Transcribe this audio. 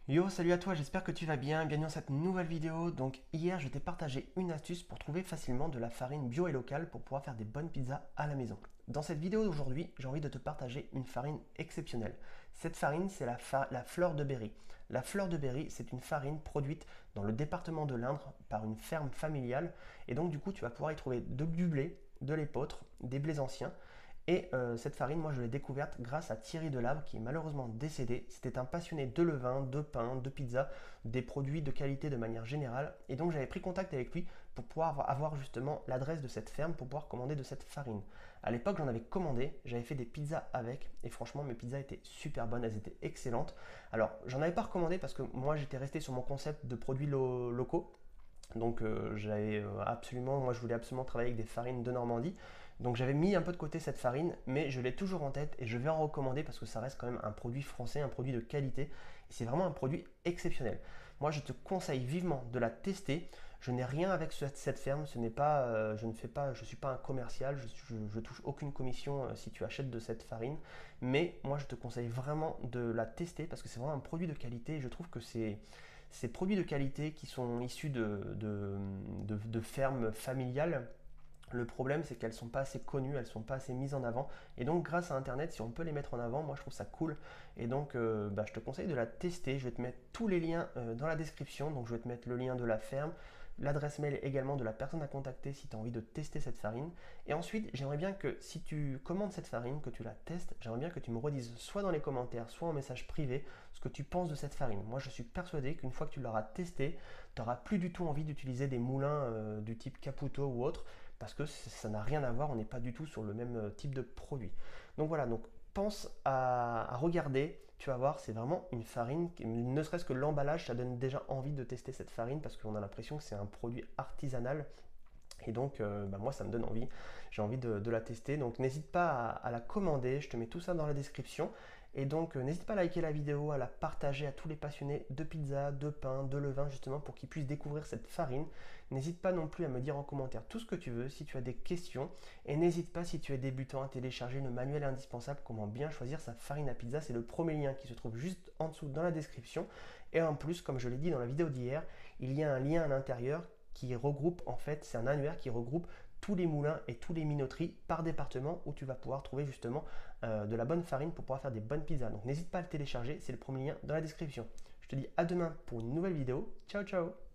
Yo, salut à toi, j'espère que tu vas bien. Bienvenue dans cette nouvelle vidéo. Donc hier, je t'ai partagé une astuce pour trouver facilement de la farine bio et locale pour pouvoir faire des bonnes pizzas à la maison. Dans cette vidéo d'aujourd'hui, j'ai envie de te partager une farine exceptionnelle. Cette farine, c'est la fleur de Berry. La fleur de Berry, c'est une farine produite dans le département de l'Indre par une ferme familiale. Et donc du coup, tu vas pouvoir y trouver du blé, de l'épeautre, des blés anciens. Et cette farine, moi, je l'ai découverte grâce à Thierry Delave, qui est malheureusement décédé. C'était un passionné de levain, de pain, de pizza, des produits de qualité de manière générale. Et donc, j'avais pris contact avec lui pour pouvoir avoir justement l'adresse de cette ferme pour pouvoir commander de cette farine. À l'époque, j'en avais commandé, j'avais fait des pizzas avec, et franchement, mes pizzas étaient super bonnes, elles étaient excellentes. Alors, j'en avais pas recommandé parce que moi, j'étais resté sur mon concept de produits locaux. Donc moi je voulais absolument travailler avec des farines de Normandie. Donc j'avais mis un peu de côté cette farine, mais je l'ai toujours en tête et je vais en recommander parce que ça reste quand même un produit français, un produit de qualité. Et c'est vraiment un produit exceptionnel. Moi je te conseille vivement de la tester. Je n'ai rien avec cette ferme, ce n'est pas, je ne fais pas, je suis pas un commercial, je touche aucune commission si tu achètes de cette farine. Mais moi je te conseille vraiment de la tester parce que c'est vraiment un produit de qualité. Et je trouve que ces produits de qualité qui sont issus de fermes familiales, le problème, c'est qu'elles ne sont pas assez connues, elles ne sont pas assez mises en avant. Et donc, grâce à Internet, si on peut les mettre en avant, moi je trouve ça cool. Et donc, je te conseille de la tester. Je vais te mettre tous les liens dans la description. Donc, je vais te mettre le lien de la ferme, l'adresse mail également de la personne à contacter si tu as envie de tester cette farine. Et ensuite, j'aimerais bien que si tu commandes cette farine, que tu la testes, j'aimerais bien que tu me redises soit dans les commentaires, soit en message privé, ce que tu penses de cette farine. Moi, je suis persuadé qu'une fois que tu l'auras testée, tu n'auras plus du tout envie d'utiliser des moulins du type Caputo ou autre parce que ça n'a rien à voir, on n'est pas du tout sur le même type de produit. Donc voilà, donc pense à regarder, tu vas voir, c'est vraiment une farine, ne serait-ce que l'emballage, ça donne déjà envie de tester cette farine parce qu'on a l'impression que c'est un produit artisanal. Et donc, moi, ça me donne envie. J'ai envie de la tester. Donc, n'hésite pas à la commander. Je te mets tout ça dans la description. Et donc, n'hésite pas à liker la vidéo, à la partager à tous les passionnés de pizza, de pain, de levain, justement, pour qu'ils puissent découvrir cette farine. N'hésite pas non plus à me dire en commentaire tout ce que tu veux, si tu as des questions. Et n'hésite pas, si tu es débutant, à télécharger le manuel indispensable, comment bien choisir sa farine à pizza. C'est le premier lien qui se trouve juste en dessous dans la description. Et en plus, comme je l'ai dit dans la vidéo d'hier, il y a un lien à l'intérieur qui regroupe, en fait, c'est un annuaire qui regroupe tous les moulins et tous les minoteries par département où tu vas pouvoir trouver justement de la bonne farine pour pouvoir faire des bonnes pizzas. Donc n'hésite pas à le télécharger, c'est le premier lien dans la description. Je te dis à demain pour une nouvelle vidéo. Ciao ciao.